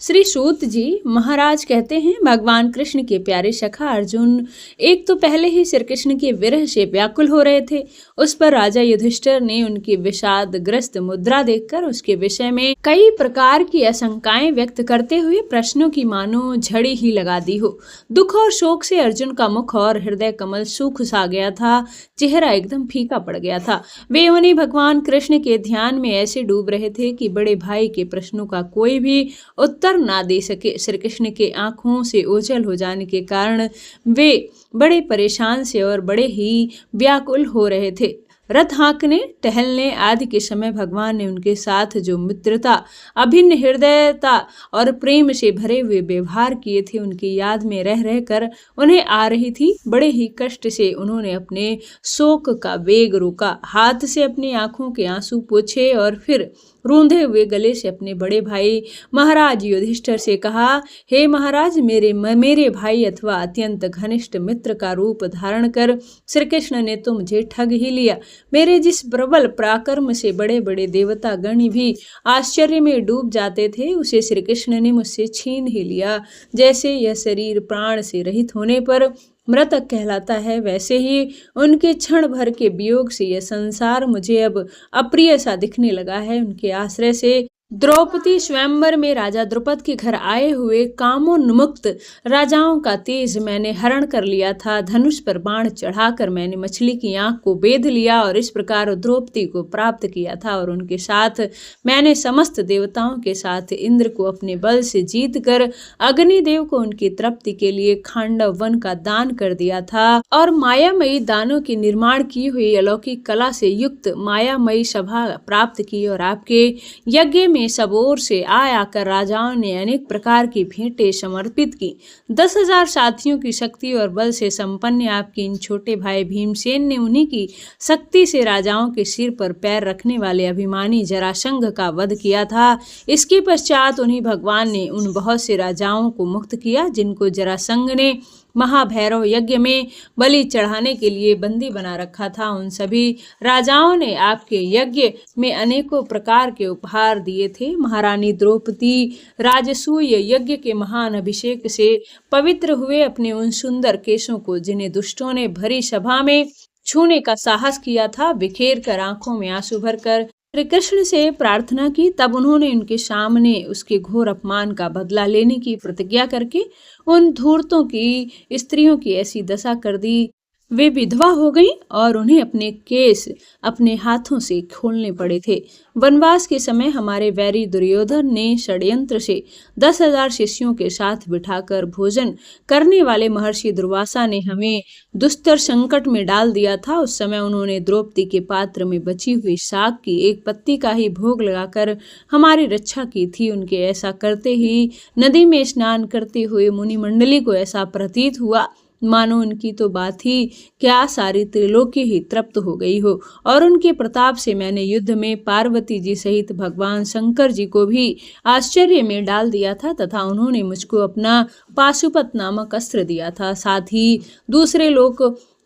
श्री सूत जी महाराज कहते हैं, भगवान कृष्ण के प्यारे सखा अर्जुन एक तो पहले ही श्री कृष्ण के विरह से व्याकुल हो रहे थे। उस पर राजा युधिष्ठिर ने उनकी विषाद ग्रस्त मुद्रा देखकर उसके विषय में कई प्रकार की आशंकाएं व्यक्त करते हुए प्रश्नों की मानो झड़ी ही लगा दी हो। दुख और शोक से अर्जुन का मुख और हृदय कमल सूख सा गया था, चेहरा एकदम फीका पड़ गया था। वे उन्हें भगवान कृष्ण के ध्यान में ऐसे डूब रहे थे कि बड़े भाई के प्रश्नों का कोई भी उत्तर ना दे सके। श्री कृष्ण के आंखों से ओझल हो जाने के कारण वे बड़े परेशान से और बड़े ही व्याकुल हो रहे थे। रथ हाँकने, टहलने आदि के समय भगवान ने उनके साथ जो मित्रता, अभिन्न हृदयता और प्रेम से भरे हुए व्यवहार किए थे, उनकी याद में रह रहकर उन्हें आ रही थी। बड़े ही कष्ट से उन्होंने अपने शोक का वेग रोका, हाथ से अपनी आंखों के आंसू पोंछे और फिर रूंधे हुए गले से अपने बड़े भाई महाराज युधिष्ठिर से कहा, हे महाराज, मेरे भाई अथवा अत्यंत घनिष्ठ मित्र का रूप धारण कर श्री कृष्ण ने तो मुझे ठग ही लिया। मेरे जिस प्रबल पराक्रम से बड़े बड़े देवता गण भी आश्चर्य में डूब जाते थे, उसे श्री कृष्ण ने मुझसे छीन ही लिया। जैसे यह शरीर प्राण से रहित होने पर मृतक कहलाता है, वैसे ही उनके क्षण भर के वियोग से यह संसार मुझे अब अप्रिय सा दिखने लगा है। उनके आश्रय से द्रौपदी स्वयंवर में राजा द्रुपद के घर आए हुए कामोन्मुक्त राजाओं का तेज मैंने हरण कर लिया था। धनुष पर बाण चढ़ाकर मैंने मछली की आंख को बेध लिया और इस प्रकार द्रौपदी को प्राप्त किया था। और उनके साथ मैंने समस्त देवताओं के साथ इंद्र को अपने बल से जीत कर अग्निदेव को उनकी तृप्ति के लिए खांडव वन का दान कर दिया था और मायामयी दानों की निर्माण की हुई अलौकिक कला से युक्त मायामयी सभा प्राप्त की। और आपके यज्ञ में सब ओर से आकर राजाओं ने अनेक प्रकार की भेंटें समर्पित की। 10,000 साथियों की शक्ति और बल से संपन्न आपके इन छोटे भाई भीमसेन ने उन्हीं की शक्ति से राजाओं के सिर पर पैर रखने वाले अभिमानी जरासंघ का वध किया था। इसके पश्चात उन्हीं भगवान ने उन बहुत से राजाओं को मुक्त किया जिनको जरासंघ ने महाभैरव यज्ञ में बलि चढ़ाने के लिए बंदी बना रखा था। उन सभी राजाओं ने आपके यज्ञ में अनेकों प्रकार के उपहार दिए थे। महारानी द्रौपदी राजसूय यज्ञ के महान अभिषेक से पवित्र हुए अपने उन सुंदर केशों को, जिन्हें दुष्टों ने भरी सभा में छूने का साहस किया था, बिखेर कर आंखों में आंसू भरकर श्री कृष्ण से प्रार्थना की। तब उन्होंने उनके सामने उसके घोर अपमान का बदला लेने की प्रतिज्ञा करके उन धूर्तों की स्त्रियों की ऐसी दशा कर दी, वे विधवा हो गईं और उन्हें अपने केस अपने हाथों से खोलने पड़े थे। वनवास के समय हमारे वैरी दुर्योधन ने षड्यंत्र से 10,000 शिष्यों के साथ बिठाकर भोजन करने वाले महर्षि दुर्वासा ने हमें दुस्तर संकट में डाल दिया था। उस समय उन्होंने द्रौपदी के पात्र में बची हुई शाक की एक पत्ती का ही भोग लगाकर हमारी रक्षा की थी। उनके ऐसा करते ही नदी में स्नान करते हुए मुनि मंडली को ऐसा प्रतीत हुआ मानो उनकी तो बात ही क्या, सारी त्रिलोकी ही तृप्त हो गई हो। और उनके प्रताप से मैंने युद्ध में पार्वती जी सहित भगवान शंकर जी को भी आश्चर्य में डाल दिया था तथा उन्होंने मुझको अपना पाशुपत नामक अस्त्र दिया था। साथ ही दूसरे लोग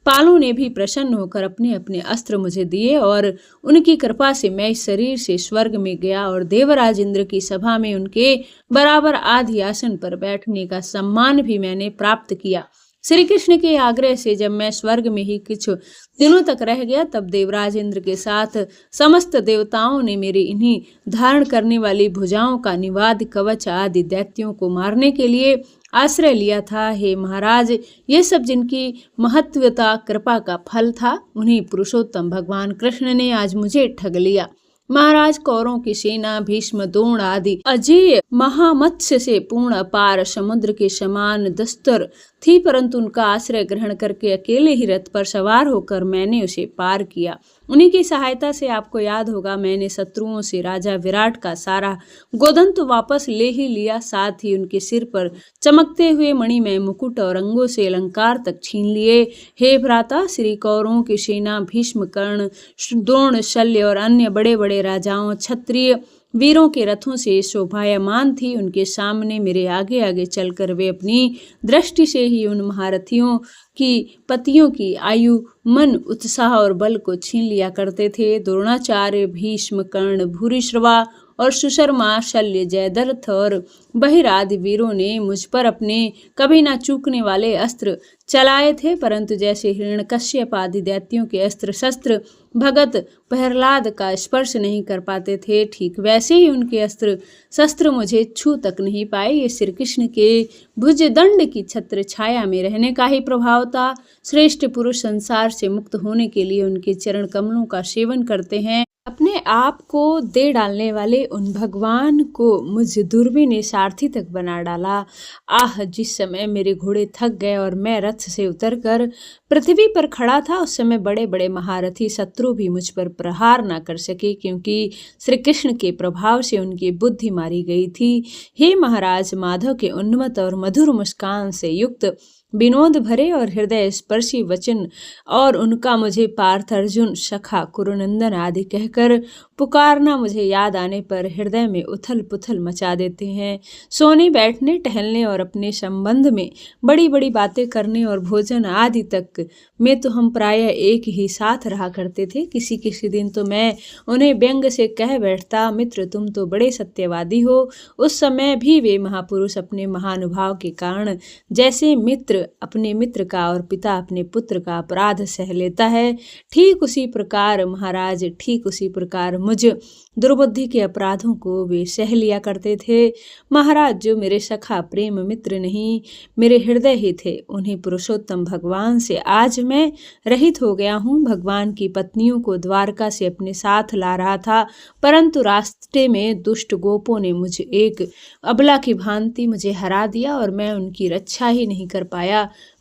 पालों ने भी प्रसन्न होकर अपने अपने अस्त्र मुझे दिए और उनकी कृपा से मैं इस शरीर से स्वर्ग में गया और देवराज इंद्र की सभा में उनके बराबर आदि आसन पर बैठने का सम्मान भी मैंने प्राप्त किया। श्री कृष्ण के आग्रह से जब मैं स्वर्ग में ही कुछ दिनों तक रह गया, तब देवराज इंद्र के साथ समस्त देवताओं ने मेरी इन्हीं धारण करने वाली भुजाओं का निवाद कवच आदि दैत्यों को मारने के लिए आश्रय लिया था। हे महाराज, ये सब जिनकी महत्वता कृपा का फल था, उन्हीं पुरुषोत्तम भगवान कृष्ण ने आज मुझे ठग लिया। महाराज, कौरवों की सेना भीष्म, द्रोण आदि अजेय महामत्स्य से पूर्ण अपार समुद्र के समान दस्तर थी, परंतु उनका आश्रय ग्रहण करके अकेले ही रथ पर सवार होकर मैंने उसे पार किया। उन्हीं की सहायता से आपको याद होगा मैंने शत्रुओं से राजा विराट का सारा गोदन तो वापस ले ही लिया, साथ ही उनके सिर पर चमकते हुए मणिमय मुकुट और अंगों से अलंकार तक छीन लिए। हे भ्राता, श्री कौरवों की सेना भीष्म, कर्ण, द्रोण, शल्य और अन्य बड़े बड़े राजाओं क्षत्रिय वीरों के रथों से शोभायमान थी। उनके सामने मेरे आगे आगे चलकर वे अपनी दृष्टि से ही उन महारथियों की पतियों की आयु, मन, उत्साह और बल को छीन लिया करते थे। द्रोणाचार्य, भीष्म, कर्ण, भूरिश्रवा और सुशर्मा, शल्य, जयद्रथ और बहिरादि वीरों ने मुझ पर अपने कभी न चूकने वाले अस्त्र चलाए थे, परंतु जैसे हिरण्यकश्यप आदि दैत्यों के अस्त्र शस्त्र भगत प्रहलाद का स्पर्श नहीं कर पाते थे, ठीक वैसे ही उनके अस्त्र शस्त्र मुझे छू तक नहीं पाए। ये श्री कृष्ण के भुजदंड की छत्र छाया में रहने का ही प्रभाव था। श्रेष्ठ पुरुष संसार से मुक्त होने के लिए उनके चरण कमलों का सेवन करते हैं। अपने आप को दे डालने वाले उन भगवान को मुझ दुर्वी ने सारथी तक बना डाला। आह, जिस समय मेरे घोड़े थक गए और मैं रथ से उतरकर पृथ्वी पर खड़ा था, उस समय बड़े बड़े महारथी शत्रु भी मुझ पर प्रहार न कर सके, क्योंकि श्री कृष्ण के प्रभाव से उनकी बुद्धि मारी गई थी। हे महाराज, माधव के उन्मत्त और मधुर मुस्कान से युक्त विनोद भरे और हृदय स्पर्शी वचन और उनका मुझे पार्थ, अर्जुन, सखा, कुरुनंदन आदि कहकर पुकारना मुझे याद आने पर हृदय में उथल पुथल मचा देते हैं। सोने, बैठने, टहलने और अपने संबंध में बड़ी बड़ी बातें करने और भोजन आदि तक में तो हम प्रायः एक ही साथ रहा करते थे। किसी किसी दिन तो मैं उन्हें व्यंग से कह बैठता, मित्र तुम तो बड़े सत्यवादी हो। उस समय भी वे महापुरुष अपने महानुभाव के कारण जैसे मित्र अपने मित्र का और पिता अपने पुत्र का अपराध सह लेता है, ठीक उसी प्रकार महाराज, ठीक उसी प्रकार मुझ दुर्बुद्धि के अपराधों को वे सह लिया करते थे। महाराज, जो मेरे सखा प्रेम मित्र नहीं मेरे हृदय ही थे, उन्हीं पुरुषोत्तम भगवान से आज मैं रहित हो गया हूँ। भगवान की पत्नियों को द्वारका से अपने साथ ला रहा था, परंतु रास्ते में दुष्ट गोपों ने मुझे एक अबला की भांति मुझे हरा दिया और मैं उनकी रक्षा ही नहीं कर पाया।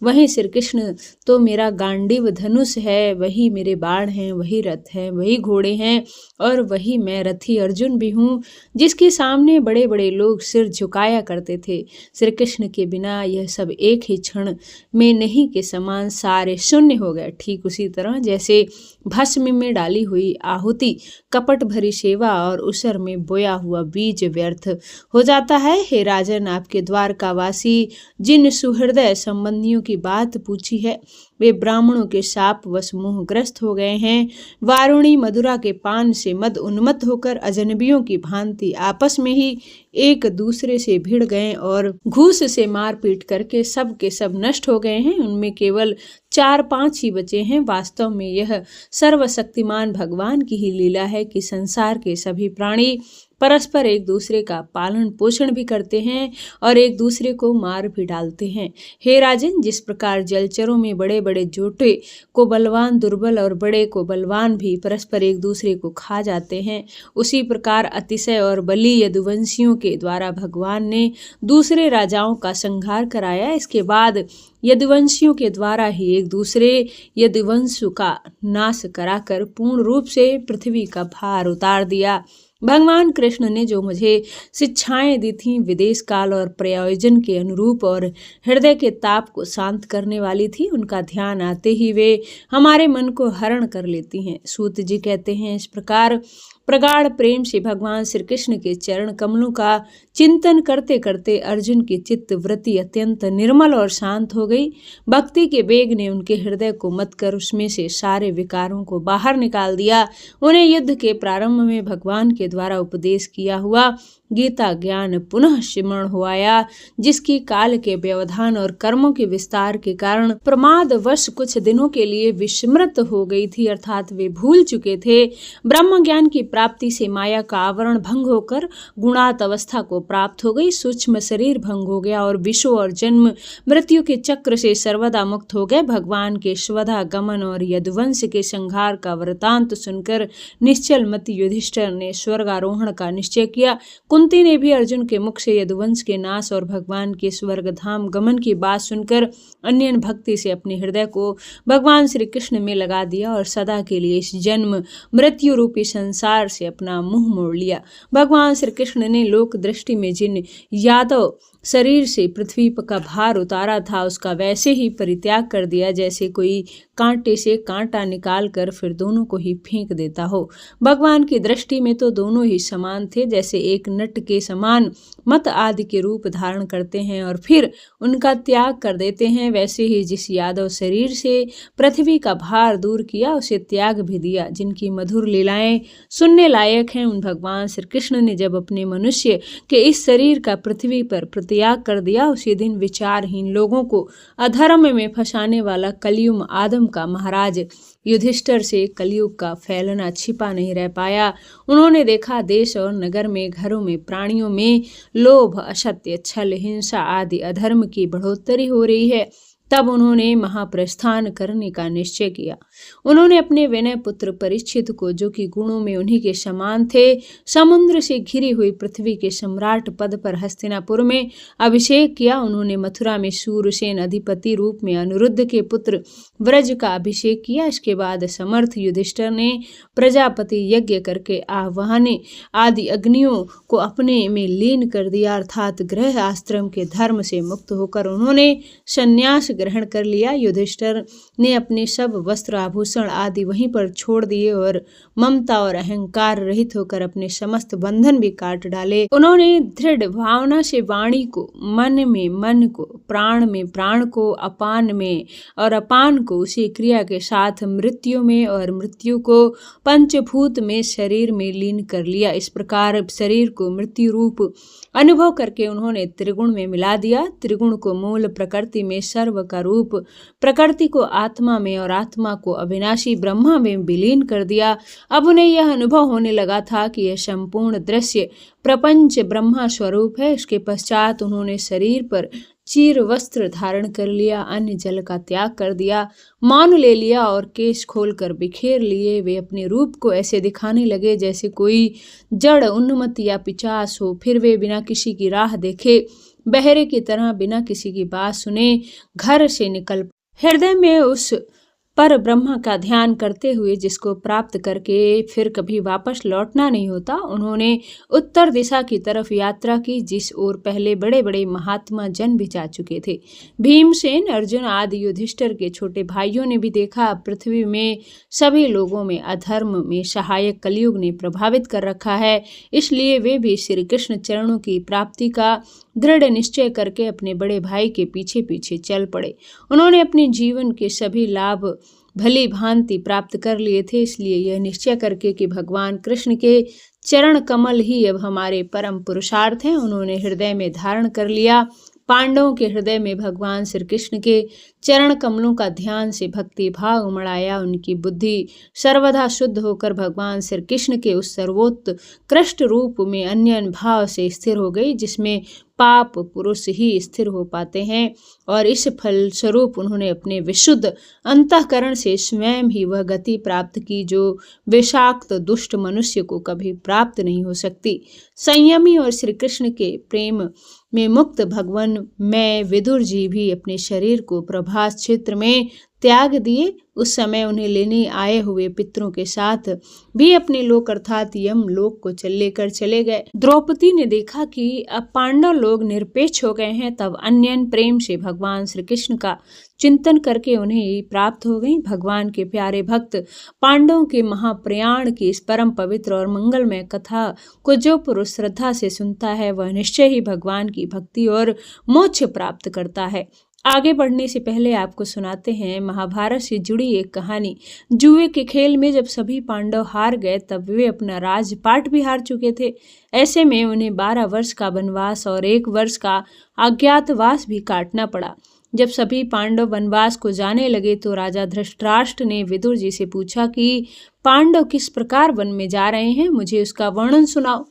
वहीं श्री कृष्ण तो मेरा गांडीव धनुष है, वही मेरे बाण हैं, वही रथ है, वही घोड़े हैं और वही मैं रथी अर्जुन भी हूँ, जिसके सामने बड़े बड़े लोग सिर झुकाया करते थे। श्री कृष्ण के बिना यह सब एक ही क्षण में नहीं के समान सारे शून्य हो गए। ठीक उसी तरह जैसे भस्म में डाली हुई आहुति, कपट भरी सेवा और उसर में बोया हुआ बीज व्यर्थ हो जाता है। हे राजन, आपके द्वारकावासी जिन सुहृदय संबंधियों की बात पूछी है, वे ब्राह्मणों के शाप वश मोहग्रस्त हो गए हैं। वारुणी मधुरा के पान से मद उन्मत्त होकर अजनबियों की भांति आपस में ही एक दूसरे से भिड़ गए और घूस से मारपीट करके सब के सब नष्ट हो गए हैं। उनमें केवल 4-5 ही बचे हैं। वास्तव में यह सर्वशक्तिमान भगवान की ही लीला है कि संसार के सभी प्राणी परस्पर एक दूसरे का पालन पोषण भी करते हैं और एक दूसरे को मार भी डालते हैं। हे राजन, जिस प्रकार जलचरों में बड़े बड़े जोटे को बलवान दुर्बल और बड़े को बलवान भी परस्पर एक दूसरे को खा जाते हैं, उसी प्रकार अतिशय और बली यदुवंशियों के द्वारा भगवान ने दूसरे राजाओं का संहार कराया। इसके बाद यदुवंशियों के द्वारा ही एक दूसरे यदुवंश का नाश कराकर पूर्ण रूप से पृथ्वी का भार उतार दिया। भगवान कृष्ण ने जो मुझे शिक्षाएं दी थीं, विदेश काल और प्रयोजन के अनुरूप और हृदय के ताप को शांत करने वाली थी, उनका ध्यान आते ही वे हमारे मन को हरण कर लेती हैं। सूत जी कहते हैं, इस प्रकार प्रगाढ़ प्रेम से भगवान श्री कृष्ण के चरण कमलों का चिंतन करते करते अर्जुन की चित्त वृत्ति अत्यंत निर्मल और शांत हो गई। भक्ति के वेग ने उनके हृदय को मत कर उसमें से सारे विकारों को बाहर निकाल दिया। उन्हें युद्ध के प्रारंभ में भगवान के द्वारा उपदेश किया हुआ गीता ज्ञान पुनः स्मरण हो आया, जिसकी काल के व्यवधान और कर्मों के विस्तार के कारण प्रमादवश कुछ दिनों के लिए विस्मृत हो गई थी, अर्थात वे भूल चुके थे। ब्रह्म ज्ञान की प्राप्ति से माया का आवरण भंग होकर गुणात अवस्था को प्राप्त हो गई, सूक्ष्म शरीर भंग हो गया और विश्व और जन्म मृत्यु के चक्र से सर्वदा मुक्त हो गए। भगवान के स्वधा गमन और यदुवंश के संहार का वृतांत सुनकर निश्चल मति युधिष्ठिर ने स्वर्गारोहण का निश्चय किया। कुंती ने भी अर्जुन के मुख से यदुवंश के नाश और भगवान के स्वर्ग धाम गमन की बात सुनकर अन्य भक्ति से अपने हृदय को भगवान श्री कृष्ण में लगा दिया और सदा के लिए इस जन्म मृत्यु रूपी संसार से अपना मुंह मोड़ लिया। भगवान श्री कृष्ण ने लोक दृष्टि में जिन यादव शरीर से पृथ्वी का भार उतारा था, उसका वैसे ही परित्याग कर दिया जैसे कोई कांटे से कांटा निकालकर फिर दोनों को ही फेंक देता हो। भगवान की दृष्टि में तो दोनों ही समान थे, जैसे एक नट के समान मत आदि के रूप धारण करते हैं और फिर उनका त्याग कर देते हैं, वैसे ही जिस यादव शरीर से पृथ्वी का भार दूर किया उसे त्याग भी दिया। जिनकी मधुर लीलाएं सुनने लायक हैं, उन भगवान श्री कृष्ण ने जब अपने मनुष्य के इस शरीर का पृथ्वी पर प्रत्याग कर दिया, उसी दिन विचारहीन लोगों को अधर्म में फंसाने वाला कलयुग आदम का महाराज युधिष्ठिर से कलयुग का फैलना छिपा नहीं रह पाया। उन्होंने देखा देश और नगर में, घरों में, प्राणियों में लोभ, असत्य, छल, हिंसा आदि अधर्म की बढ़ोतरी हो रही है। तब उन्होंने महाप्रस्थान करने का निश्चय किया। उन्होंने अपने विनय पुत्र परीक्षित को, जो कि गुणों में उन्हीं के समान थे, समुद्र से घिरी हुई पृथ्वी के सम्राट पद पर हस्तिनापुर में अभिषेक किया। उन्होंने मथुरा में सूरसेन अधिपति रूप में अनिरुद्ध के पुत्र व्रज का अभिषेक किया। इसके बाद समर्थ युधिष्ठिर ने प्रजापति यज्ञ करके आह्वाने आदि अग्नियों को अपने में लीन कर दिया, अर्थात गृह आश्रम के धर्म से मुक्त होकर उन्होंने संन्यास ग्रहण कर लिया। युधिष्ठिर ने अपने सब वस्त्र आभूषण आदि वहीं पर छोड़ दिए और ममता और अहंकार रहित होकर अपने समस्त बंधन भी काट डाले। उन्होंने दृढ़ भावना से वाणी को, मन में मन को, प्राण में प्राण को, अपान में और अपान को उसी क्रिया के साथ मृत्यु में और मृत्यु को पंचभूत में शरीर में लीन कर लिया। इस प्रकार शरीर को मृत्यु रूप अनुभव करके उन्होंने त्रिगुण में मिला दिया। त्रिगुण को मूल प्रकृति में सर्व का रूप, प्रकृति को आत्मा में और आत्मा को अविनाशी ब्रह्मा में विलीन कर दिया। अब उन्हें यह अनुभव होने लगा था कि यह संपूर्ण दृश्य प्रपंच ब्रह्मा स्वरूप है। इसके पश्चात उन्होंने शरीर पर चीर वस्त्र धारण कर लिया, अन्य जल का त्याग कर दिया, मौन ले लिया और केश खोलकर बिखेर लिए। वे अपने रूप को ऐसे दिखाने लगे जैसे कोई जड़ उन्मत्त या पिशाच हो। फिर वे बिना किसी की राह देखे, बहरे की तरह बिना किसी की बात सुने घर से निकल, हृदय में उस पर ब्रह्मा का ध्यान करते हुए, जिसको प्राप्त करके फिर कभी वापस लौटना नहीं होता, उन्होंने उत्तर दिशा की तरफ यात्रा की, जिस ओर पहले बड़े बड़े महात्मा जन भी जा चुके थे। भीमसेन, अर्जुन आदि युधिष्ठिर के छोटे भाइयों ने भी देखा। पृथ्वी में सभी लोगों में अधर्म में सहायक कलयुग ने प्रभावित कर रखा है, इसलिए वे भी श्री कृष्ण चरणों की प्राप्ति का दृढ़ निश्चय करके अपने बड़े भाई के पीछे पीछे चल पड़े। उन्होंने अपने जीवन के सभी लाभ भली भांति प्राप्त कर लिए थे, इसलिए यह निश्चय करके कि भगवान कृष्ण के चरण कमल ही अब हमारे परम पुरुषार्थ हैं, उन्होंने हृदय में धारण कर लिया। पांडवों के हृदय में भगवान श्री कृष्ण के चरण कमलों का ध्यान से भक्ति भाव उमड़ाया। उनकी बुद्धि सर्वदा शुद्ध होकर भगवान श्री कृष्ण के उस सर्वोत्कृष्ट रूप में अन्य भाव से स्थिर हो गई, जिसमें पाप पुरुष ही स्थिर हो पाते हैं। और इस फल स्वरूप उन्होंने अपने विशुद्ध अंतःकरण से स्वयं ही वह गति प्राप्त की जो विषाक्त दुष्ट मनुष्य को कभी प्राप्त नहीं हो सकती। संयमी और श्री कृष्ण के प्रेम में मुक्त भगवान मैं विदुर जी भी अपने शरीर को प्रभास क्षेत्र में त्याग दिए। उस समय उन्हें लेने आए हुए पितरों के साथ भी अपने लोक अर्थात यम लोक को लेकर चले गए। द्रौपदी ने देखा कि अब पांडव लोग निरपेक्ष हो गए हैं, तब अन्यन प्रेम से भगवान श्री कृष्ण का चिंतन करके उन्हें प्राप्त हो गई। भगवान के प्यारे भक्त पांडवों के महाप्रयाण की इस परम पवित्र और मंगलमय कथा को जो पुरुष श्रद्धा से सुनता है, वह निश्चय ही भगवान की भक्ति और मोक्ष प्राप्त करता है। आगे बढ़ने से पहले आपको सुनाते हैं महाभारत से जुड़ी एक कहानी। जुए के खेल में जब सभी पांडव हार गए, तब वे अपना राजपाट भी हार चुके थे। ऐसे में उन्हें 12 वर्ष का वनवास और 1 वर्ष का अज्ञातवास भी काटना पड़ा। जब सभी पांडव वनवास को जाने लगे तो राजा धृतराष्ट्र ने विदुर जी से पूछा कि पांडव किस प्रकार वन में जा रहे हैं, मुझे उसका वर्णन सुनाओ।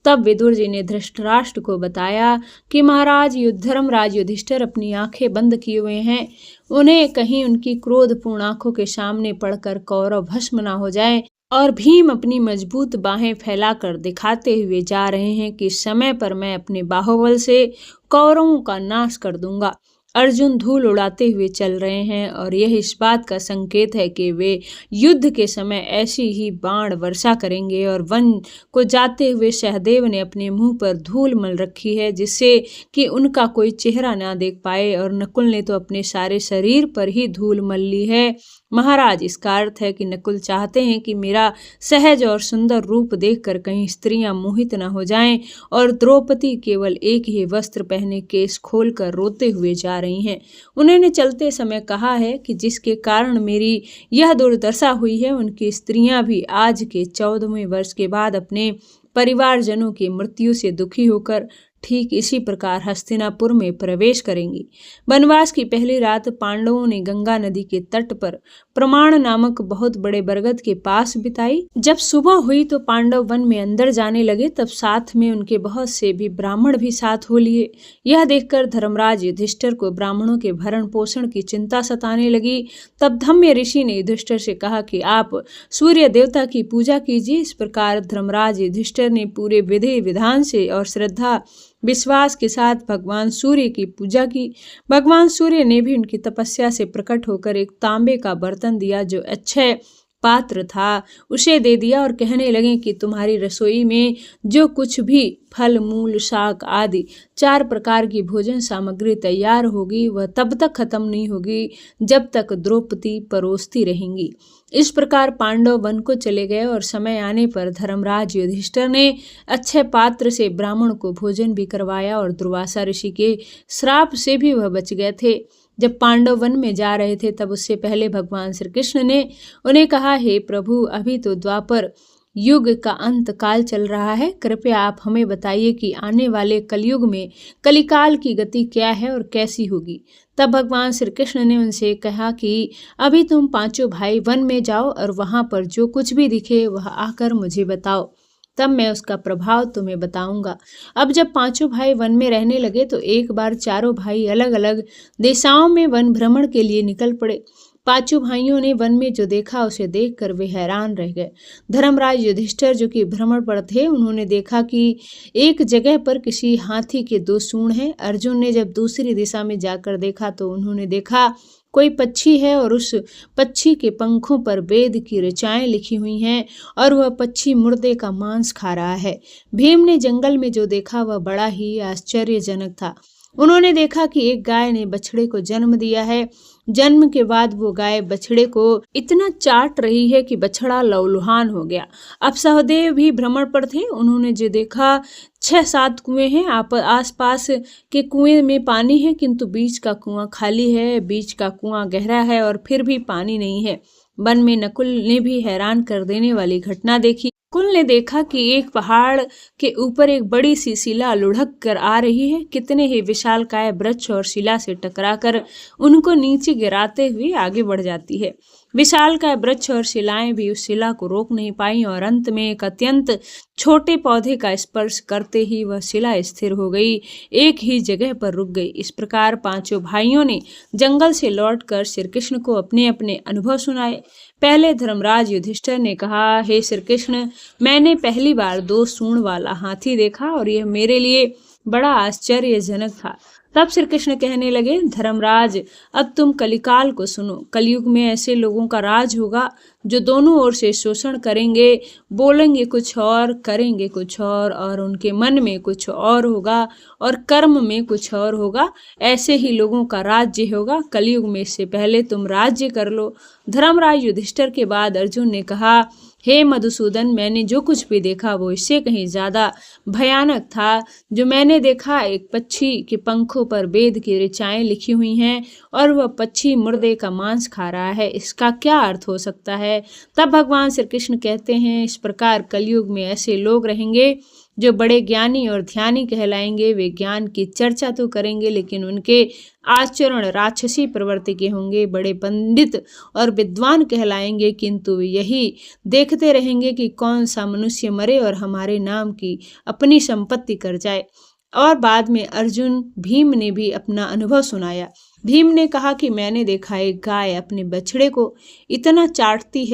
तब विदुर जी ने धृतराष्ट्र को बताया कि महाराज धर्मराज युधिष्ठिर अपनी आंखें बंद किए हुए हैं, उन्हें कहीं उनकी क्रोधपूर्ण आंखों के सामने पड़कर कौरव भस्म न हो जाए। और भीम अपनी मजबूत बाहें फैलाकर दिखाते हुए जा रहे हैं कि समय पर मैं अपने बाहुबल से कौरवों का नाश कर दूंगा। अर्जुन धूल उड़ाते हुए चल रहे हैं और यह इस बात का संकेत है कि वे युद्ध के समय ऐसी ही बाण वर्षा करेंगे। और वन को जाते हुए सहदेव ने अपने मुंह पर धूल मल रखी है, जिससे कि उनका कोई चेहरा ना देख पाए। और नकुल ने तो अपने सारे शरीर पर ही धूल मल ली है। महाराज, इसका अर्थ है कि नकुल चाहते हैं कि मेरा सहज और सुंदर रूप देखकर कहीं स्त्रियां मोहित न हो जाएं और द्रौपदी केवल एक ही वस्त्र पहने केस खोलकर रोते हुए जा रही हैं। उन्होंने चलते समय कहा है कि जिसके कारण मेरी यह दुर्दशा हुई है, उनकी स्त्रियां भी आज के 14वें वर्ष के बाद अपने परिवारजनों की मृत्यु से दुखी होकर ठीक इसी प्रकार हस्तिनापुर में प्रवेश करेंगी। वनवास की पहली रात पांडवों ने गंगा नदी के तट पर प्रमाण नामक बहुत बड़े बरगद के पास बिताई। जब सुबह हुई तो पांडव वन में अंदर जाने लगे, तब साथ में उनके बहुत से भी ब्राह्मण भी साथ हो लिए। यह देखकर धर्मराज युधिष्ठिर को ब्राह्मणों के भरण पोषण की चिंता सताने लगी। तब धम्य ऋषि ने युधिष्ठिर से कहा कि आप सूर्य देवता की पूजा कीजिए। इस प्रकार धर्मराज युधिष्ठिर ने पूरे विधि विधान से और श्रद्धा विश्वास के साथ भगवान सूर्य की पूजा की। भगवान सूर्य ने भी उनकी तपस्या से प्रकट होकर एक तांबे का बर्तन दिया जो अक्षय पात्र था, उसे दे दिया और कहने लगे कि तुम्हारी रसोई में जो कुछ भी फल मूल शाक आदि 4 प्रकार की भोजन सामग्री तैयार होगी वह तब तक खत्म नहीं होगी जब तक द्रौपदी परोसती रहेंगी। इस प्रकार पांडव वन को चले गए और समय आने पर धर्मराज युधिष्ठिर ने अक्षय पात्र से ब्राह्मण को भोजन भी करवाया और दुर्वासा ऋषि के श्राप से भी वह बच गए थे। जब पांडव वन में जा रहे थे तब उससे पहले भगवान श्री कृष्ण ने उन्हें कहा, हे प्रभु, अभी तो द्वापर युग का अंत काल चल रहा है, कृपया आप हमें बताइए कि आने वाले कलयुग में कलिकाल की गति क्या है और कैसी होगी। तब भगवान श्री कृष्ण ने उनसे कहा कि अभी तुम 5 भाई वन में जाओ और वहां पर जो कुछ भी दिखे वह आकर मुझे बताओ, तब मैं उसका प्रभाव तुम्हें बताऊंगा। अब जब 5 भाई वन में रहने लगे तो एक बार 4 भाई अलग अलग दिशाओं में वन भ्रमण के लिए निकल पड़े। 5 भाइयों ने वन में जो देखा उसे देखकर वे हैरान रह गए। धर्मराज युधिष्ठिर जो कि भ्रमण पर थे, उन्होंने देखा कि एक जगह पर किसी हाथी के 2 सूंड हैं। अर्जुन ने जब दूसरी दिशा में जाकर देखा तो उन्होंने देखा कोई पक्षी है और उस पक्षी के पंखों पर वेद की ऋचाएं लिखी हुई हैं और वह पक्षी मुर्दे का मांस खा रहा है। भीम ने जंगल में जो देखा वह बड़ा ही आश्चर्यजनक था। उन्होंने देखा कि एक गाय ने बछड़े को जन्म दिया है। जन्म के बाद वो गाय बछड़े को इतना चाट रही है कि बछड़ा लहूलुहान हो गया। अब सहदेव भी भ्रमण पर थे। उन्होंने जो देखा 6-7 कुएं हैं, आसपास के कुएं में पानी है किंतु बीच का कुआं खाली है, बीच का कुआं गहरा है और फिर भी पानी नहीं है। वन में नकुल ने भी हैरान कर देने वाली घटना देखी। कुल ने देखा कि एक पहाड़ के ऊपर एक बड़ी सी शिला लुढ़क कर आ रही है। कितने ही विशालकाय वृक्ष और शिला से टकराकर उनको नीचे गिराते हुए आगे बढ़ जाती है। विशालकाय वृक्ष और शिलाएं भी उस शिला को रोक नहीं पाई और अंत में एक अत्यंत छोटे पौधे का स्पर्श करते ही वह शिला स्थिर हो गई, एक ही जगह पर रुक गई। इस प्रकार 5 भाइयों ने जंगल से लौटकर श्री कृष्ण को अपने अपने अनुभव सुनाए। पहले धर्मराज युधिष्ठिर ने कहा, हे श्री कृष्ण, मैंने पहली बार 2 सूंड वाला हाथी देखा और यह मेरे लिए बड़ा आश्चर्यजनक था। तब श्री कृष्ण कहने लगे, धर्मराज, अब तुम कलिकाल को सुनो। कलयुग में ऐसे लोगों का राज होगा जो दोनों ओर से शोषण करेंगे, बोलेंगे कुछ और करेंगे कुछ और उनके मन में कुछ और होगा और कर्म में कुछ और होगा। ऐसे ही लोगों का राज्य होगा। कलयुग में इससे पहले तुम राज्य कर लो। धर्मराज युधिष्ठिर के बाद अर्जुन ने कहा, हे मधुसूदन, मैंने जो कुछ भी देखा वो इससे कहीं ज्यादा भयानक था। जो मैंने देखा, एक पक्षी के पंखों पर वेद की ऋचाएं लिखी हुई हैं और वह पक्षी मुर्दे का मांस खा रहा है। इसका क्या अर्थ हो सकता है? तब भगवान श्री कृष्ण कहते हैं, इस प्रकार कलयुग में ऐसे लोग रहेंगे जो बड़े ज्ञानी और ध्यानी कहलाएंगे। वे ज्ञान की चर्चा तो करेंगे लेकिन उनके आचरण राक्षसी प्रवृत्ति के होंगे। बड़े पंडित और विद्वान कहलाएंगे किंतु यही देखते रहेंगे कि कौन सा मनुष्य मरे और हमारे नाम की अपनी संपत्ति कर जाए। और बाद में अर्जुन भीम ने भी अपना अनुभव सुनाया। भीम ने कहा कि मैंने देखा एक गाय अपने बछड़े को इतना चाटती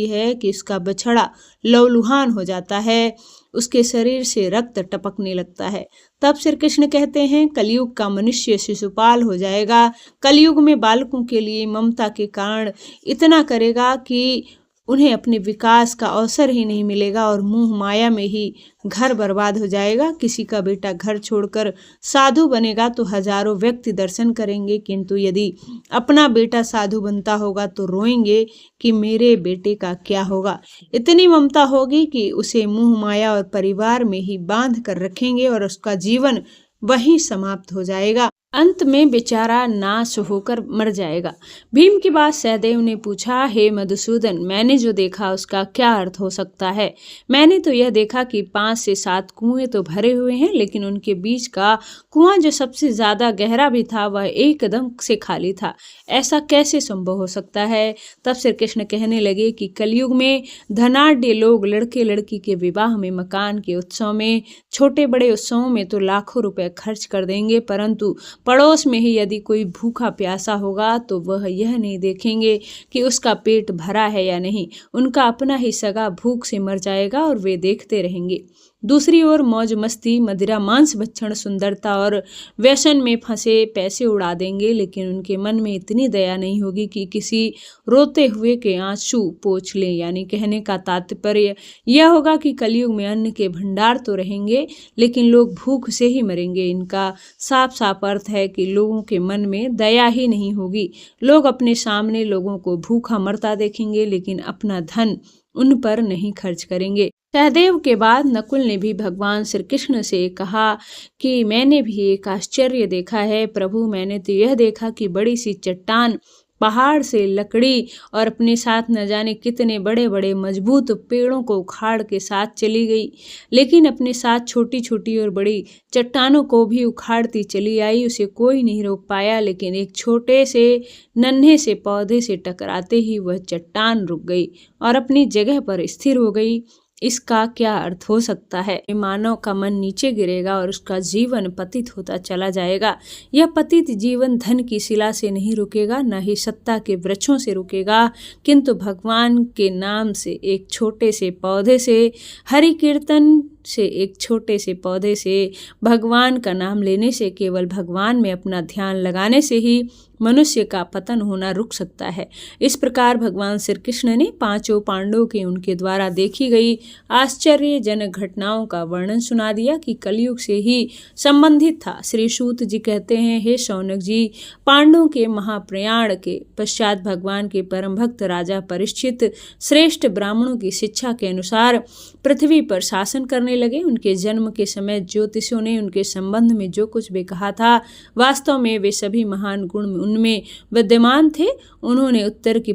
है कि इसका बछड़ा लहूलुहान हो जाता है, उसके शरीर से रक्त टपकने लगता है। तब श्री कृष्ण कहते हैं, कलयुग का मनुष्य शिशुपाल हो जाएगा। कलयुग में बालकों के लिए ममता के कारण इतना करेगा कि उन्हें अपने विकास का अवसर ही नहीं मिलेगा और मोह माया में ही घर बर्बाद हो जाएगा। किसी का बेटा घर छोड़कर साधु बनेगा तो हजारों व्यक्ति दर्शन करेंगे, किंतु यदि अपना बेटा साधु बनता होगा तो रोएंगे कि मेरे बेटे का क्या होगा। इतनी ममता होगी कि उसे मोह माया और परिवार में ही बांध कर रखेंगे और उसका जीवन वहीं समाप्त हो जाएगा। अंत में बेचारा नाश होकर मर जाएगा। भीम की बात सहदेव ने पूछा, हे मधुसूदन, मैंने जो देखा उसका क्या अर्थ हो सकता है? मैंने तो यह देखा कि 5 से 7 कुएं तो भरे हुए हैं, लेकिन उनके बीच का कुआं जो सबसे ज्यादा गहरा भी था वह एकदम से खाली था। ऐसा कैसे संभव हो सकता है? तब श्री कृष्ण कहने लगे कि कलयुग में धनाढ्य लोग लड़के लड़की के विवाह में, मकान के उत्सव में, छोटे बड़े उत्सवों में तो लाखों रुपए खर्च कर देंगे, परंतु पड़ोस में ही यदि कोई भूखा प्यासा होगा तो वह यह नहीं देखेंगे कि उसका पेट भरा है या नहीं। उनका अपना ही सगा भूख से मर जाएगा और वे देखते रहेंगे। दूसरी ओर मौज मस्ती, मदिरा, मांस भक्षण, सुंदरता और व्यसन में फंसे पैसे उड़ा देंगे, लेकिन उनके मन में इतनी दया नहीं होगी कि किसी रोते हुए के आंसू पोंछ लें। यानी कहने का तात्पर्य यह होगा कि कलयुग में अन्न के भंडार तो रहेंगे, लेकिन लोग भूख से ही मरेंगे। इनका साफ साफ अर्थ है कि लोगों के मन में दया ही नहीं होगी। लोग अपने सामने लोगों को भूखा मरता देखेंगे, लेकिन अपना धन उन पर नहीं खर्च करेंगे। सहदेव के बाद नकुल ने भी भगवान श्री कृष्ण से कहा कि मैंने भी एक आश्चर्य देखा है प्रभु। मैंने तो यह देखा कि बड़ी सी चट्टान पहाड़ से लकड़ी और अपने साथ न जाने कितने बड़े बड़े मजबूत पेड़ों को उखाड़ के साथ चली गई, लेकिन अपने साथ छोटी छोटी और बड़ी चट्टानों को भी उखाड़ती चली आई। उसे कोई नहीं रोक पाया, लेकिन एक छोटे से नन्हे से पौधे से टकराते ही वह चट्टान रुक गई और अपनी जगह पर स्थिर हो गई। इसका क्या अर्थ हो सकता है? मानव का मन नीचे गिरेगा और उसका जीवन पतित होता चला जाएगा। यह पतित जीवन धन की शिला से नहीं रुकेगा, न ही सत्ता के वृक्षों से रुकेगा, किंतु भगवान के नाम से एक छोटे से पौधे से, हरि कीर्तन से एक छोटे से पौधे से, भगवान का नाम लेने से, केवल भगवान में अपना ध्यान लगाने से ही मनुष्य का पतन होना रुक सकता है। इस प्रकार भगवान श्री कृष्ण ने 5 पांडवों के उनके द्वारा देखी गई आश्चर्यजनक घटनाओं का वर्णन सुना दिया कि कलयुग से ही संबंधित था। श्री सूत जी कहते हैं, हे शौनक जी, पांडवों के महाप्रयाण के पश्चात भगवान के परम भक्त राजा परीक्षित श्रेष्ठ ब्राह्मणों की शिक्षा के अनुसार पृथ्वी पर शासन करने लगे। उनके जन्म के समय ज्योतिषों ने उनके संबंध में जो कुछ भी कहा था, वास्तव में वे सभी महान गुण उनमें विद्यमान थे। उन्होंने उत्तर की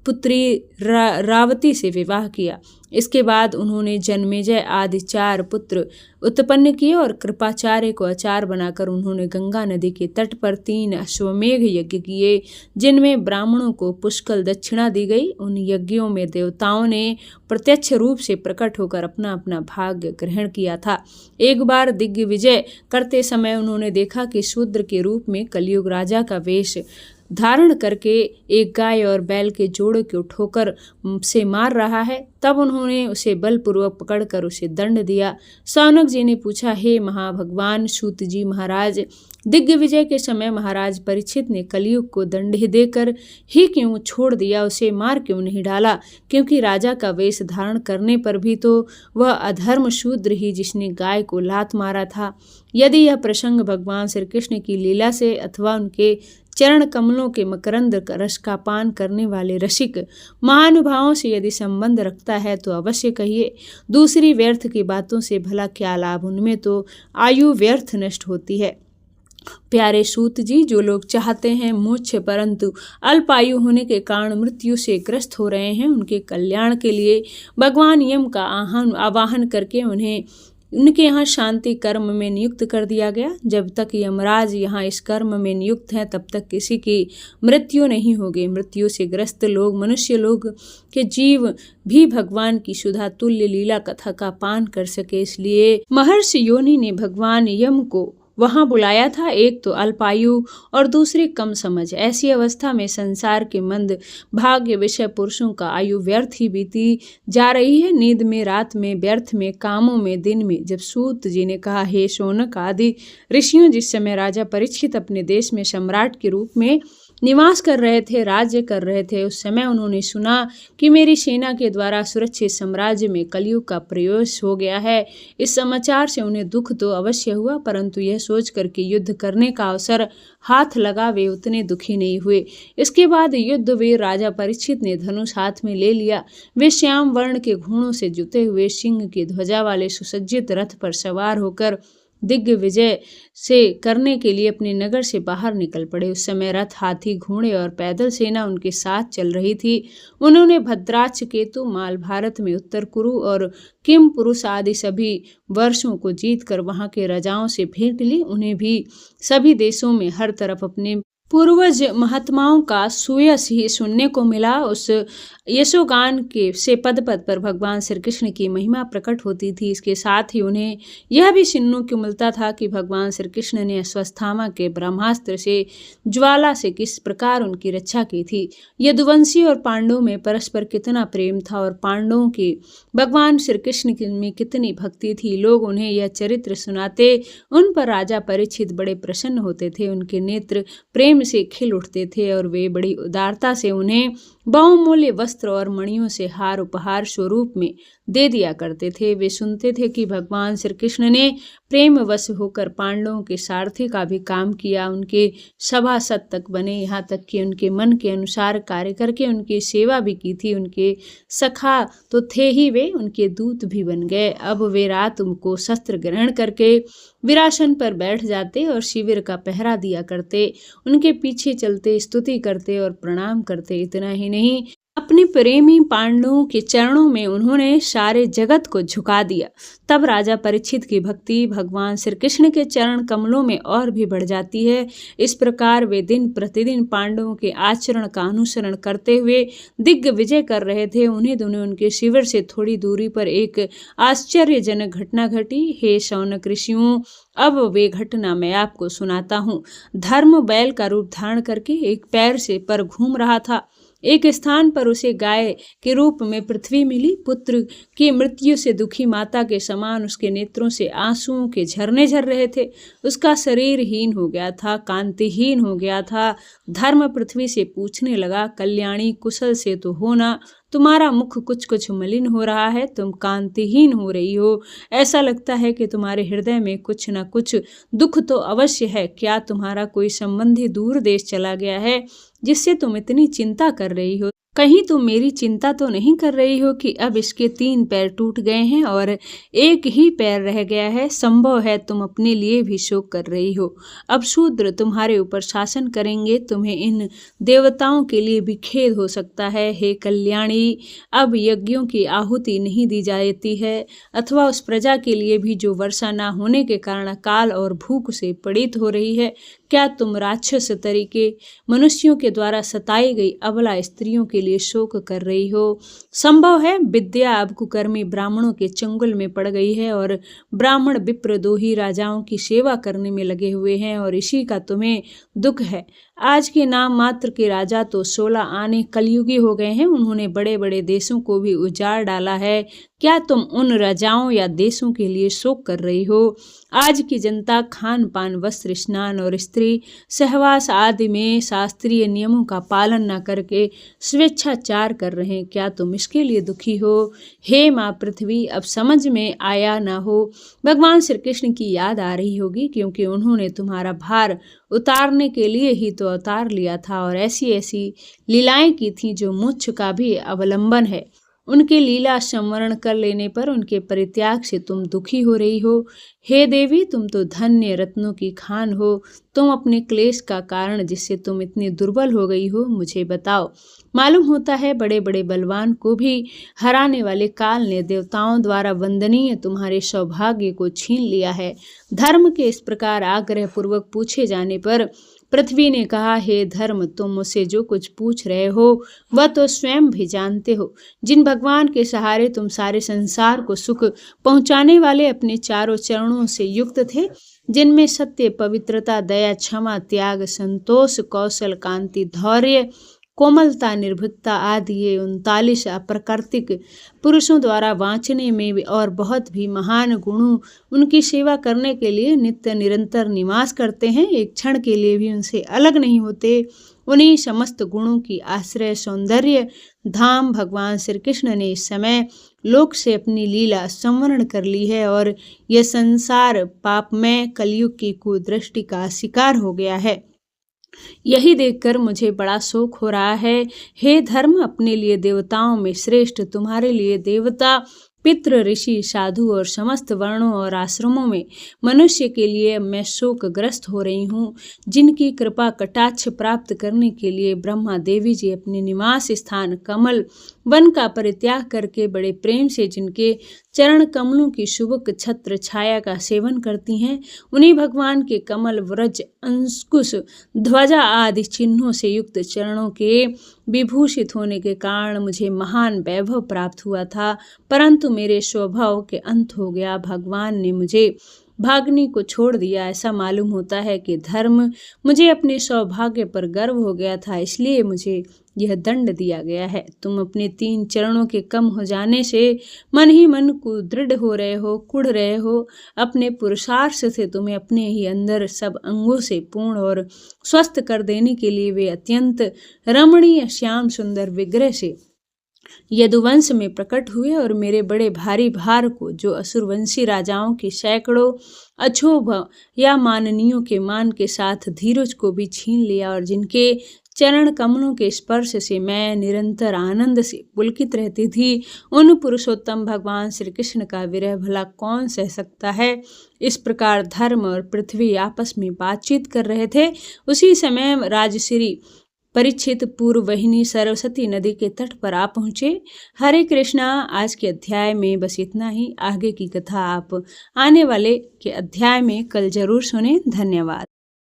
पुत्री रावती से विवाह किया। इसके बाद उन्होंने जन्मेजय आदि 4 पुत्र उत्पन्न किए और कृपाचार्य को आचार्य बनाकर उन्होंने गंगा नदी के तट पर 3 अश्वमेघ यज्ञ किए, जिनमें ब्राह्मणों को पुष्कल दक्षिणा दी गई। उन यज्ञों में देवताओं ने प्रत्यक्ष रूप से प्रकट होकर अपना अपना भाग्य ग्रहण किया था। एक बार दिग्विजय करते समय उन्होंने देखा कि शूद्र के रूप में कलयुग राजा का वेश धारण करके एक गाय और बैल के जोड़े को ठोकर से मार रहा है। तब उन्होंने उसे बलपूर्वक पकड़कर उसे दंड दिया। शौनक जी ने पूछा, हे महाभगवान सूत जी महाराज, दिग्विजय के समय महाराज परीक्षित ने कलयुग को दंड देकर ही क्यों छोड़ दिया, उसे मार क्यों नहीं डाला? क्योंकि राजा का वेश धारण करने पर भी तो वह अधर्म शूद्र ही जिसने गाय को लात मारा था। यदि यह प्रसंग भगवान श्री कृष्ण की लीला से अथवा उनके चरण कमलों के मकरंद रस का पान करने वाले रसिक महानुभावों से यदि संबंध रखता है तो अवश्य कहिए। दूसरी व्यर्थ की बातों से भला क्या लाभ? उनमें तो आयु व्यर्थ नष्ट होती है। प्यारे सूत जी, जो लोग चाहते हैं मोक्ष परंतु अल्पायु होने के कारण मृत्यु से ग्रस्त हो रहे हैं, उनके कल्याण के लिए भगवान यम का आवाहन करके उन्हें उनके यहाँ शांति कर्म में नियुक्त कर दिया गया। जब तक यमराज यहाँ इस कर्म में नियुक्त हैं तब तक किसी की मृत्यु नहीं होगी। मृत्यु से ग्रस्त लोग, मनुष्य लोग के जीव भी भगवान की सुधा तुल्य लीला कथा का पान कर सके, इसलिए महर्षि योनि ने भगवान यम को वहां बुलाया था। एक तो अल्पायु और दूसरी कम समझ। ऐसी अवस्था में संसार के मंद भाग्य विषय पुरुषों का आयु व्यर्थ ही बीती जा रही है। नींद में, रात में, व्यर्थ में, कामों में, दिन में। जब सूत जी ने कहा, हे शौनक आदि ऋषियों, जिस समय राजा परीक्षित अपने देश में सम्राट के रूप में निवास कर रहे थे, राज्य कर रहे थे, उस समय उन्होंने सुना कि मेरी सेना के द्वारा सुरक्षित साम्राज्य में कलयुग का प्रवेश हो गया है। इस समाचार से उन्हें दुख तो अवश्य हुआ, परंतु यह सोचकर कि युद्ध करने का अवसर हाथ लगा वे उतने दुखी नहीं हुए। इसके बाद युद्धवीर राजा परीक्षित ने धनुष हाथ में ले लिया। वे श्याम वर्ण के घोड़ों से जुते हुए सिंह की ध्वजा वाले सुसज्जित रथ पर सवार होकर दिग्विजय से करने के लिए अपने नगर से बाहर निकल पड़े। उस समय रथ, हाथी, घोड़े और पैदल सेना उनके साथ चल रही थी। उन्होंने भद्राक्ष, केतु, माल भारत में उत्तर कुरु और किम पुरुष आदि सभी वर्षों को जीतकर वहां के राजाओं से भेंट ली। उन्हें भी सभी देशों में हर तरफ अपने पूर्वज महात्माओं का सुयश ही सुनने को मिला। उस यशोगान के से पद पद पर भगवान श्री कृष्ण की महिमा प्रकट होती थी। इसके साथ ही उन्हें यह भी सुनने को मिलता था कि भगवान श्री कृष्ण ने अश्वत्थामा के ब्रह्मास्त्र से ज्वाला से किस प्रकार उनकी रक्षा की थी। यदुवंशी और पांडवों में परस्पर कितना प्रेम था और पांडवों के भगवान श्री कृष्ण में कितनी भक्ति थी। लोग उन्हें यह चरित्र सुनाते, उन पर राजा परीक्षित बड़े प्रसन्न होते थे। उनके नेत्र प्रेम से खिल उठते थे और वे बड़ी उदारता से उन्हें बहुमूल्य वस्त्र और मणियों से हार उपहार स्वरूप में दे दिया करते थे। वे सुनते थे कि भगवान श्री कृष्ण ने प्रेमवश होकर पांडवों के सारथी का भी काम किया, उनके सभासद तक बने, यहाँ तक कि उनके मन के अनुसार कार्य करके उनकी सेवा भी की थी। उनके सखा तो थे ही, वे उनके दूत भी बन गए। अब वे रात उनको शस्त्र ग्रहण करके विरासन पर बैठ जाते और शिविर का पहरा दिया करते, उनके पीछे चलते, स्तुति करते और प्रणाम करते। इतना ही नहीं, अपने प्रेमी पांडवों के चरणों में उन्होंने सारे जगत को झुका दिया। तब राजा परीक्षित की भक्ति भगवान श्री कृष्ण के चरण कमलों में और भी बढ़ जाती है। इस प्रकार वे दिन प्रतिदिन पांडवों के आचरण का अनुसरण करते हुए दिग्विजय कर रहे थे। उन्हें दोनों उनके शिविर से थोड़ी दूरी पर एक आश्चर्यजनक घटना घटी। हे शौनक ऋषियों, अब वे घटना मैं आपको सुनाता हूँ। धर्म बैल का रूप धारण करके एक पैर से पर घूम रहा था। एक स्थान पर उसे गाय के रूप में पृथ्वी मिली। पुत्र की मृत्यु से दुखी माता के समान उसके नेत्रों से आंसुओं के झरने झर रहे थे। उसका शरीर हीन हो गया था, कांतिहीन हो गया था। धर्म पृथ्वी से पूछने लगा, कल्याणी, कुशल से तो होना, तुम्हारा मुख कुछ कुछ मलिन हो रहा है, तुम कांतिहीन हो रही हो। ऐसा लगता है कि तुम्हारे हृदय में कुछ न कुछ दुख तो अवश्य है। क्या तुम्हारा कोई संबंधी दूर देश चला गया है जिससे तुम इतनी चिंता कर रही हो? कहीं तुम मेरी चिंता तो नहीं कर रही हो कि अब इसके 3 पैर टूट गए हैं और एक ही पैर रह गया है? संभव है तुम अपने लिए भी शोक कर रही हो। अब शूद्र तुम्हारे ऊपर शासन करेंगे, तुम्हें इन देवताओं के लिए भी खेद हो सकता है। हे कल्याणी, अब यज्ञों की आहुति नहीं दी जाती है, अथवा उस प्रजा के लिए भी जो वर्षा न होने के कारण अकाल और भूख से पीड़ित हो रही है। क्या तुम राक्षस तरीके मनुष्यों के द्वारा सताई गई अबला स्त्रियों के लिए शोक कर रही हो? संभव है विद्या अब कुकर्मी ब्राह्मणों के चंगुल में पड़ गई है और ब्राह्मण विप्र 2 ही राजाओं की सेवा करने में लगे हुए हैं और इसी का तुम्हें दुख है। आज के नाम मात्र के राजा तो 16 आने कलयुगी हो गए हैं। उन्होंने बड़े बड़े देशों को भी उजाड़ डाला है। क्या तुम उन राजाओं या देशों के लिए शोक कर रही हो? आज की जनता खान पान, वस्त्र, स्नान और स्त्री सहवास आदि में शास्त्रीय नियमों का पालन न करके स्वेच्छाचार कर रहे हैं। क्या तुम इसके लिए दुखी हो? हे माँ पृथ्वी, अब समझ में आया ना हो, भगवान श्री कृष्ण की याद आ रही होगी, क्योंकि उन्होंने तुम्हारा भार उतारने के लिए ही तो अवतार लिया था और ऐसी ऐसी लीलाएं की थी जो मोक्ष का भी अवलंबन है। उनके लीला संवरण कर लेने पर उनके परित्याग से तुम दुखी हो रही हो। हे देवी, तुम तो धन्य रत्नों की खान हो। तुम अपने क्लेश का कारण जिससे तुम इतनी दुर्बल हो गई हो मुझे बताओ। मालूम होता है बड़े बड़े बलवान को भी हराने वाले काल ने देवताओं द्वारा वंदनीय तुम्हारे सौभाग्य को छीन लिया है। धर्म के इस प्रकार आग्रह पूर्वक पूछे जाने पर पृथ्वी ने कहा, हे धर्म, तुम मुझसे जो कुछ पूछ रहे हो वह तो स्वयं भी जानते हो। जिन भगवान के सहारे तुम सारे संसार को सुख पहुंचाने वाले अपने चारों चरणों से युक्त थे, जिनमें सत्य, पवित्रता, दया, क्षमा, त्याग, संतोष, कौशल, कांति, धैर्य, कोमलता, निर्भीकता आदि ये 39 अप्राकृतिक पुरुषों द्वारा वांछने में भी और बहुत भी महान गुणों उनकी सेवा करने के लिए नित्य निरंतर निवास करते हैं, एक क्षण के लिए भी उनसे अलग नहीं होते। उन्हीं समस्त गुणों की आश्रय सौंदर्य धाम भगवान श्री कृष्ण ने इस समय लोक से अपनी लीला संवरण कर ली है और यह संसार पापमय कलयुग की कुदृष्टि का शिकार हो गया है। यही देखकर मुझे बड़ा शोक हो रहा है। हे धर्म, अपने लिए देवताओं में श्रेष्ठ, तुम्हारे लिए देवता, पितृ, ऋषि, साधु और समस्त वर्णों और आश्रमों में मनुष्य के लिए मैं शोकग्रस्त हो रही हूँ, जिनकी कृपा कटाक्ष प्राप्त करने के लिए ब्रह्मा देवी जी अपने निवास स्थान कमल वन का परित्याग करके बड़े प्रेम से जिनके चरण कमलों की शुभक छत्र छाया का सेवन करती हैं, उन्हीं भगवान के कमल, व्रज, अंकुश, ध्वजा आदि चिन्हों से युक्त चरणों के विभूषित होने के कारण मुझे महान वैभव प्राप्त हुआ था, परंतु मेरे स्वभाव के अंत हो गया। भगवान ने मुझे भागने को छोड़ दिया। ऐसा मालूम होता है कि धर्म, मुझे अपने सौभाग्य पर गर्व हो गया था, इसलिए मुझे यह दंड दिया गया है। तुम अपने 3 चरणों के कम हो जाने से मन ही मन को दृढ़ हो रहे हो, कुढ़ रहे हो। अपने पुरुषार्थ से तुम्हें अपने ही अंदर सब अंगों से पूर्ण और स्वस्थ कर देने के लिए वे अत्यंत रमणीय श्याम सुंदर विग्रह से यदुवंश में प्रकट हुए और मेरे बड़े भारी भार को, जो असुरवंशी राजाओं की सैकड़ों अछोभ या माननियों के मान के साथ धीरज को भी छीन लिया और जिनके चरण कमलों के स्पर्श से मैं निरंतर आनंद से पुलकित रहती थी, उन पुरुषोत्तम भगवान श्री कृष्ण का विरह भला कौन सह सकता है। इस प्रकार धर्म और पृथ्वी आपस में बातचीत कर रहे थे। उसी समय राजश्री परीक्षित पूर्ववाहिनी सरस्वती नदी के तट पर आ पहुंचे। हरे कृष्णा। आज के अध्याय में बस इतना ही। आगे की कथा आप आने वाले के अध्याय में कल जरूर सुने। धन्यवाद।